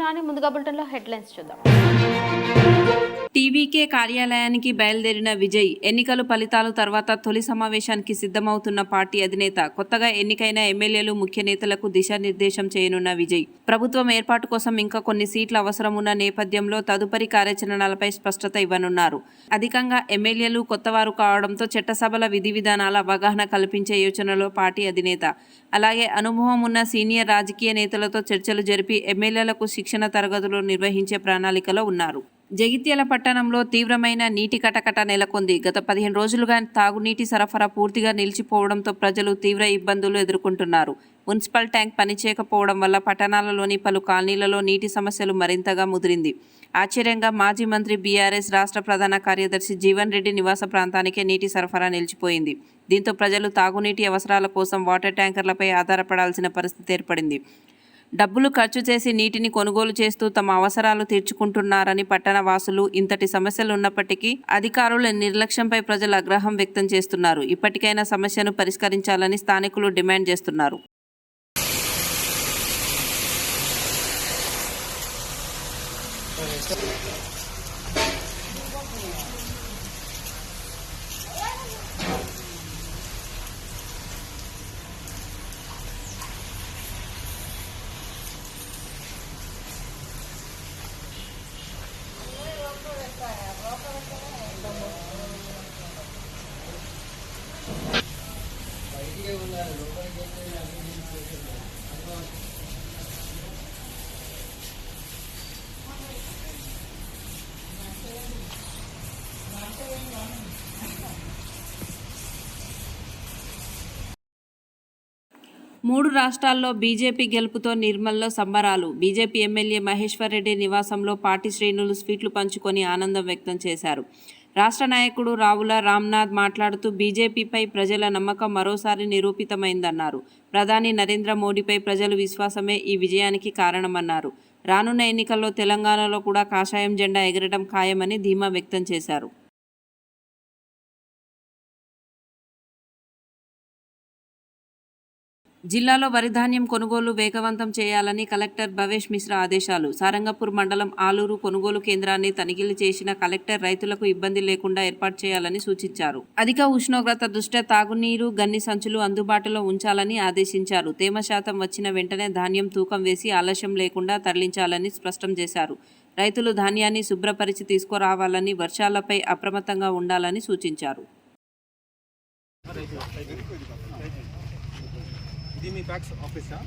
నాని. ముందుగా బులెటిన్లో హెడ్లైన్స్ చూద్దాం. టీవీకే కార్యాలయానికి బయలుదేరిన విజయ్. ఎన్నికల ఫలితాల తర్వాత తొలి సమావేశానికి సిద్ధమవుతున్న పార్టీ అధినేత. కొత్తగా ఎన్నికైన ఎమ్మెల్యేలు, ముఖ్య నేతలకు దిశానిర్దేశం చేయనున్న విజయ్. ప్రభుత్వం ఏర్పాటు కోసం ఇంకా కొన్ని సీట్ల అవసరం ఉన్న నేపథ్యంలో తదుపరి కార్యాచరణలపై స్పష్టత ఇవ్వనున్నారు. అధికంగా ఎమ్మెల్యేలు కొత్తవారు కావడంతో చట్టసభల విధి విధానాల అవగాహన కల్పించే యోచనలో పార్టీ అధినేత. అలాగే అనుభవం ఉన్న సీనియర్ రాజకీయ నేతలతో చర్చలు జరిపి ఎమ్మెల్యేలకు శిక్షణ తరగతులు నిర్వహించే ప్రణాళికలో ఉన్నారు. జగిత్యాల పట్టణంలో తీవ్రమైన నీటి కటకట నెలకొంది. గత 15 రోజులుగా తాగునీటి సరఫరా పూర్తిగా నిలిచిపోవడంతో ప్రజలు తీవ్ర ఇబ్బందులు ఎదుర్కొంటున్నారు. మున్సిపల్ ట్యాంక్ పనిచేయకపోవడం వల్ల పట్టణాలలోని పలు కాలనీలలో నీటి సమస్యలు మరింతగా ముదిరింది. ఆశ్చర్యంగా మాజీ మంత్రి బీఆర్ఎస్ రాష్ట్ర ప్రధాన కార్యదర్శి జీవన్ రెడ్డి నివాస ప్రాంతానికే నీటి సరఫరా నిలిచిపోయింది. దీంతో ప్రజలు తాగునీటి అవసరాల కోసం వాటర్ ట్యాంకర్లపై ఆధారపడాల్సిన పరిస్థితి ఏర్పడింది. డబ్బులు ఖర్చు చేసి నీటిని కొనుగోలు చేస్తూ తమ అవసరాలు తీర్చుకుంటున్నారని పట్టణ వాసులు. ఇంతటి సమస్యలు ఉన్నప్పటికీ అధికారుల నిర్లక్ష్యంపై ప్రజలు ఆగ్రహం వ్యక్తం చేస్తున్నారు. ఇప్పటికైనా సమస్యను పరిష్కరించాలని స్థానికులు డిమాండ్ చేస్తున్నారు. మూడు రాష్ట్రాల్లో బీజేపీ గెలుపుతో నిర్మల్లో సంబరాలు. బీజేపీ ఎమ్మెల్యే మహేశ్వర్ రెడ్డి నివాసంలో పార్టీ శ్రేణులు స్వీట్లు పంచుకొని ఆనందం వ్యక్తం చేశారు. రాష్ట్ర నాయకుడు రావుల రామ్నాథ్ మాట్లాడుతూ బీజేపీపై ప్రజల నమ్మకం మరోసారి నిరూపితమైందన్నారు. ప్రధాని నరేంద్ర మోడీపై ప్రజల విశ్వాసమే ఈ విజయానికి కారణమన్నారు. రానున్న ఎన్నికల్లో తెలంగాణలో కూడా కాషాయం జెండా ఎగరడం ఖాయమని ధీమా వ్యక్తం చేశారు. జిల్లాలో వరి ధాన్యం కొనుగోలు వేగవంతం చేయాలని కలెక్టర్ భవేష్ మిశ్రా ఆదేశాలు. సారంగపూర్ మండలం ఆలూరు కొనుగోలు కేంద్రాన్ని తనిఖీలు చేసిన కలెక్టర్ రైతులకు ఇబ్బంది లేకుండా ఏర్పాటు చేయాలని సూచించారు. అధిక ఉష్ణోగ్రత దృష్ట్యా తాగునీరు, గన్ని సంచులు అందుబాటులో ఉంచాలని ఆదేశించారు. తేమ శాతం వచ్చిన వెంటనే ధాన్యం తూకం వేసి ఆలస్యం లేకుండా తరలించాలని స్పష్టం చేశారు. రైతులు ధాన్యాన్ని శుభ్రపరిచి తీసుకురావాలని, వర్షాలపై అప్రమత్తంగా ఉండాలని సూచించారు. ఇది మీ బ్యాక్స్ ఆఫీసా?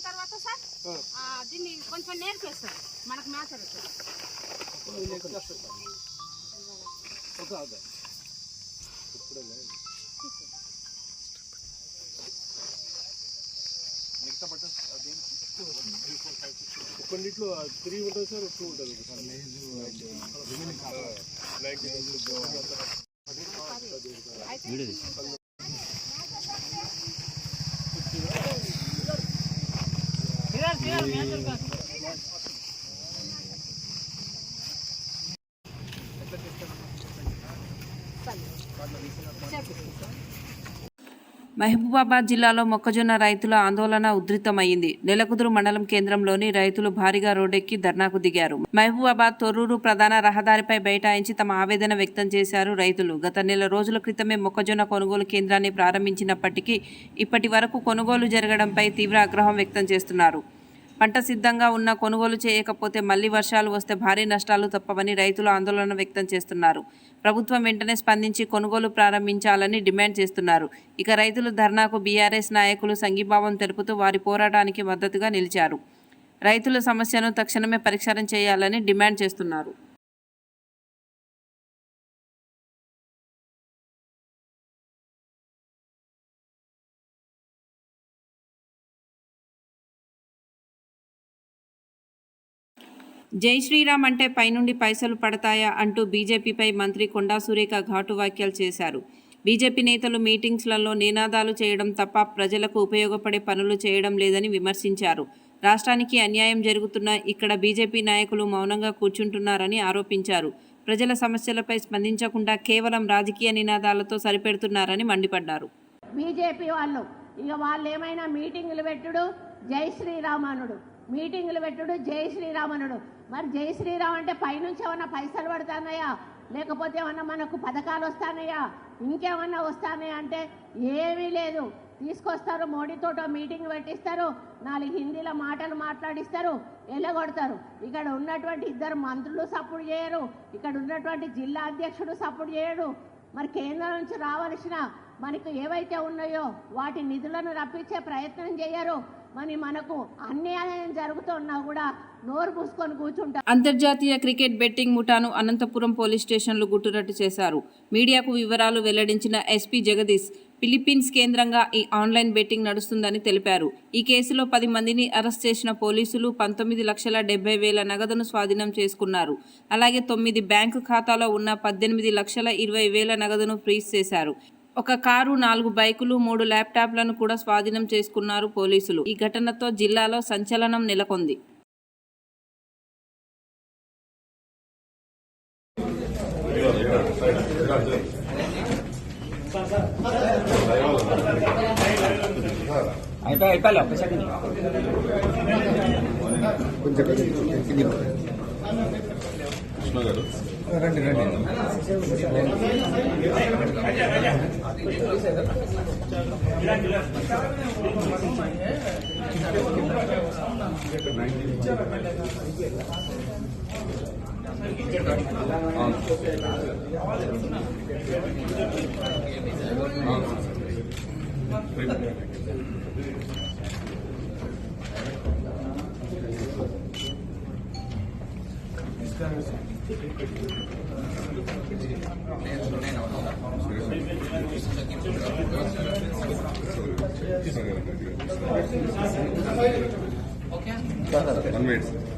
తర్వాత సార్ దీన్ని కొంచెం నేర్పిస్తారు మనకు మ్యాథర్ కొన్నిట్లో 3 ఉంటుంది సార్, 2 ఉంటుంది సార్. మహబూబాబాద్ జిల్లాలో మొక్కజొన్న రైతుల ఆందోళన ఉధృతమైంది. నెలకుదురు మండలం కేంద్రంలోని రైతులు భారీగా రోడ్డెక్కి ధర్నాకు దిగారు. మహబూబాబాద్ తొర్రూరు ప్రధాన రహదారిపై బైఠాయించి తమ ఆవేదన వ్యక్తం చేశారు రైతులు. గత నెల రోజుల క్రితమే మొక్కజొన్న కొనుగోలు కేంద్రాన్ని ప్రారంభించినప్పటికీ ఇప్పటి వరకు కొనుగోలు జరగడంపై తీవ్ర ఆగ్రహం వ్యక్తం చేస్తున్నారు. పంట సిద్ధంగా ఉన్న కొనుగోలు చేయకపోతే మళ్లీ వర్షాలు వస్తే భారీ నష్టాలు తప్పవని రైతులు ఆందోళన వ్యక్తం చేస్తున్నారు. ప్రభుత్వం వెంటనే స్పందించి కొనుగోలు ప్రారంభించాలని డిమాండ్ చేస్తున్నారు. ఇక రైతులు ధర్నాకు బీఆర్ఎస్ నాయకులు సంఘీభావం తెలుపుతూ వారి పోరాటానికి మద్దతుగా నిలిచారు. రైతుల సమస్యను తక్షణమే పరిష్కారం చేయాలని డిమాండ్ చేస్తున్నారు. జై శ్రీరామ్ అంటే పైనుండి పైసలు పడతాయా అంటూ బీజేపీపై మంత్రి కొండా సురేఖ ఘాటు వ్యాఖ్యలు చేశారు. బీజేపీ నేతలు మీటింగ్స్లలో నినాదాలు చేయడం తప్ప ప్రజలకు ఉపయోగపడే పనులు చేయడం లేదని విమర్శించారు. రాష్ట్రానికి అన్యాయం జరుగుతున్నా ఇక్కడ బీజేపీ నాయకులు మౌనంగా కూర్చుంటున్నారని ఆరోపించారు. ప్రజల సమస్యలపై స్పందించకుండా కేవలం రాజకీయ నినాదాలతో సరిపెడుతున్నారని మండిపడ్డారు. బీజేపీ వాళ్ళు ఏమైనా మీటింగులు పెట్టుడు జై శ్రీరామనుడు, మీటింగులు పెట్టుడు జై శ్రీరామనుడు. మరి జై శ్రీరామ్ అంటే పైనుంచి ఏమన్నా పైసలు పడుతున్నాయా, లేకపోతే ఏమన్నా మనకు పథకాలు వస్తానయా, ఇంకేమన్నా వస్తానయా అంటే ఏమీ లేదు. తీసుకొస్తారు, మోడీతోటో మీటింగ్ పెట్టిస్తారు, 4 హిందీలో మాటలు మాట్లాడిస్తారు, ఎల్లగొడతారు. ఇక్కడ ఉన్నటువంటి 2 మంత్రులు సపోర్ట్ చేయరు, ఇక్కడ ఉన్నటువంటి జిల్లా అధ్యక్షుడు సపోర్ట్ చేయడు. మరి కేంద్రం నుంచి రావాల్సిన మనకు ఏవైతే ఉన్నాయో వాటి నిధులను రప్పించే ప్రయత్నం చేయరు. మరి మనకు అన్యాయం జరుగుతున్నా కూడా నోరు పూసుకొని కూర్చుంటారు. అంతర్జాతీయ క్రికెట్ బెట్టింగ్ ముఠాను అనంతపురం పోలీస్ స్టేషన్లో గుట్టురట్టు చేశారు. మీడియాకు వివరాలు వెల్లడించిన ఎస్పీ జగదీష్ ఫిలిప్పీన్స్ కేంద్రంగా ఈ ఆన్లైన్ బెట్టింగ్ నడుస్తుందని తెలిపారు. ఈ కేసులో 10 మందిని అరెస్ట్ చేసిన పోలీసులు 19,70,000 నగదును స్వాధీనం చేసుకున్నారు. అలాగే 9 బ్యాంకు ఖాతాలో ఉన్న 18,20,000 నగదును ఫ్రీజ్ చేశారు. ఒక కారు, 4 బైకులు, 3 ల్యాప్టాప్లను కూడా స్వాధీనం చేసుకున్నారు పోలీసులు. ఈ ఘటనతో జిల్లాలో సంచలనం నెలకొంది. అయిపోయి ఒక సెకండ్ కృష్ణ గారు రండి Okay. 1 minute.